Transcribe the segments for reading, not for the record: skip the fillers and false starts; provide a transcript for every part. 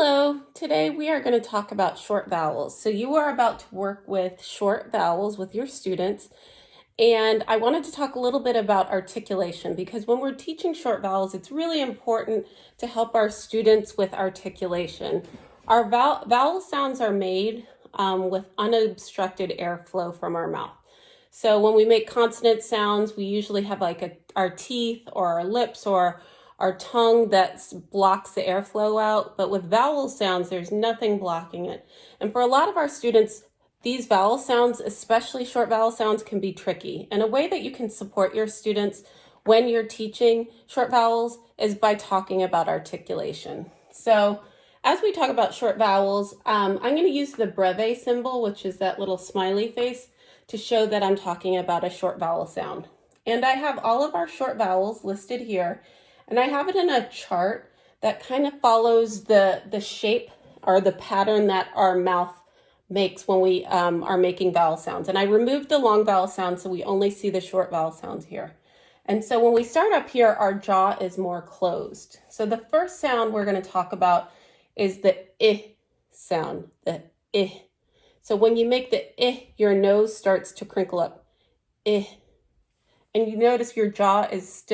Hello, today we are going to talk about short vowels. So you are about to work with short vowels with your students. And I wanted to talk a little bit about articulation because when we're teaching short vowels, it's really important to help our students with articulation. Our vowel sounds are made with unobstructed airflow from our mouth. So when we make consonant sounds, we usually have our teeth or our lips or our tongue that blocks the airflow out. But with vowel sounds, there's nothing blocking it. And for a lot of our students, these vowel sounds, especially short vowel sounds, can be tricky. And a way that you can support your students when you're teaching short vowels is by talking about articulation. So as we talk about short vowels, I'm going to use the breve symbol, which is that little smiley face, to show that I'm talking about a short vowel sound. And I have all of our short vowels listed here, and I have it in a chart that kind of follows the shape or the pattern that our mouth makes when we are making vowel sounds. And I removed the long vowel sounds so we only see the short vowel sounds here. And so when we start up here, our jaw is more closed. So the first sound we're going to talk about is the I sound, the I. So when you make the I, your nose starts to crinkle up, I. And you notice your jaw is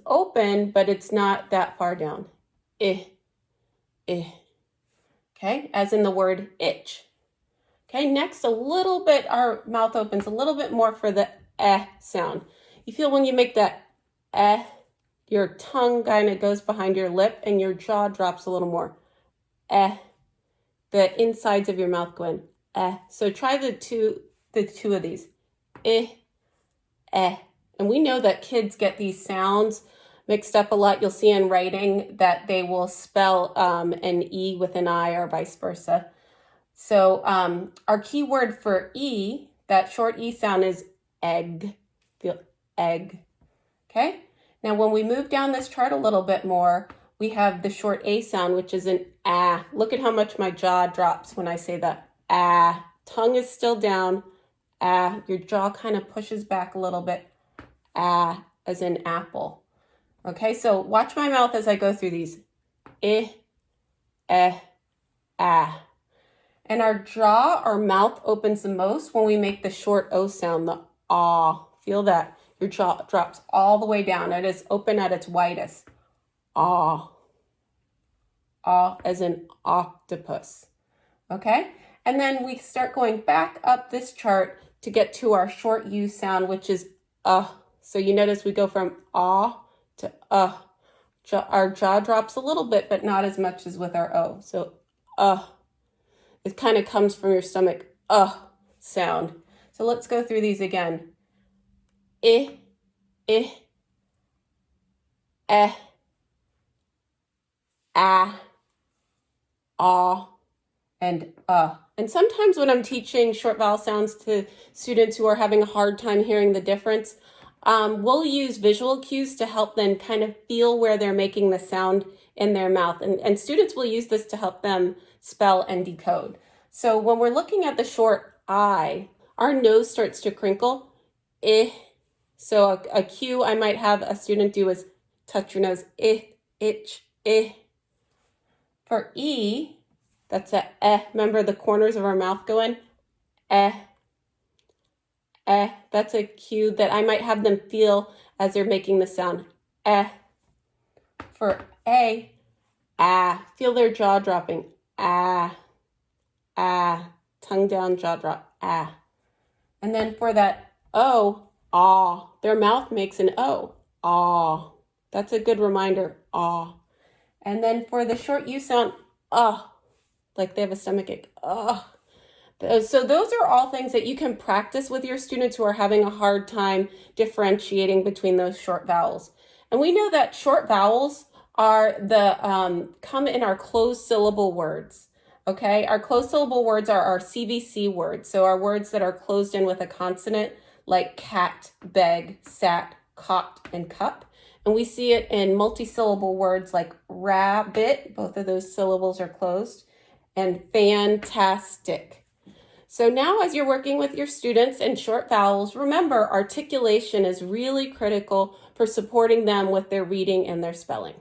open, but it's not that far down, I. Okay, as in the word itch. Okay, next a little bit, our mouth opens a little bit more for the sound. You feel when you make that your tongue kind of goes behind your lip and your jaw drops a little more. The insides of your mouth go in. So try the two of these. And we know that kids get these sounds mixed up a lot. You'll see in writing that they will spell an E with an I or vice versa. So our key word for E, that short E sound, is egg. Feel egg. Okay? Now when we move down this chart a little bit more, we have the short A sound, which is an ah. Look at how much my jaw drops when I say that ah. Tongue is still down. Ah. Your jaw kind of pushes back a little bit. Ah, as in apple. Okay, so watch my mouth as I go through these. Ah. And our jaw, our mouth opens the most when we make the short O sound, the ah. Feel that. Your jaw drops all the way down. It is open at its widest. Ah. Ah, as in octopus. Okay? And then we start going back up this chart to get to our short U sound, which is So you notice we go from ah to Our jaw drops a little bit, but not as much as with our O. So it kind of comes from your stomach, sound. So let's go through these again. I, ah, and And sometimes when I'm teaching short vowel sounds to students who are having a hard time hearing the difference, we'll use visual cues to help them kind of feel where they're making the sound in their mouth. And students will use this to help them spell and decode. So when we're looking at the short I, our nose starts to crinkle. So a cue I might have a student do is touch your nose. Itch. For E, that's a Remember the corners of our mouth go in? That's a cue that I might have them feel as they're making the sound. For A, feel their jaw dropping. Tongue down, jaw drop. And then for that O, their mouth makes an O. That's a good reminder. And then for the short U sound, like they have a stomachache. So those are all things that you can practice with your students who are having a hard time differentiating between those short vowels. And we know that short vowels are come in our closed syllable words. Okay, our closed syllable words are our CVC words. So our words that are closed in with a consonant like cat, beg, sat, caught, and cup. And we see it in multisyllable words like rabbit, both of those syllables are closed, and fantastic. So now as you're working with your students in short vowels, remember articulation is really critical for supporting them with their reading and their spelling.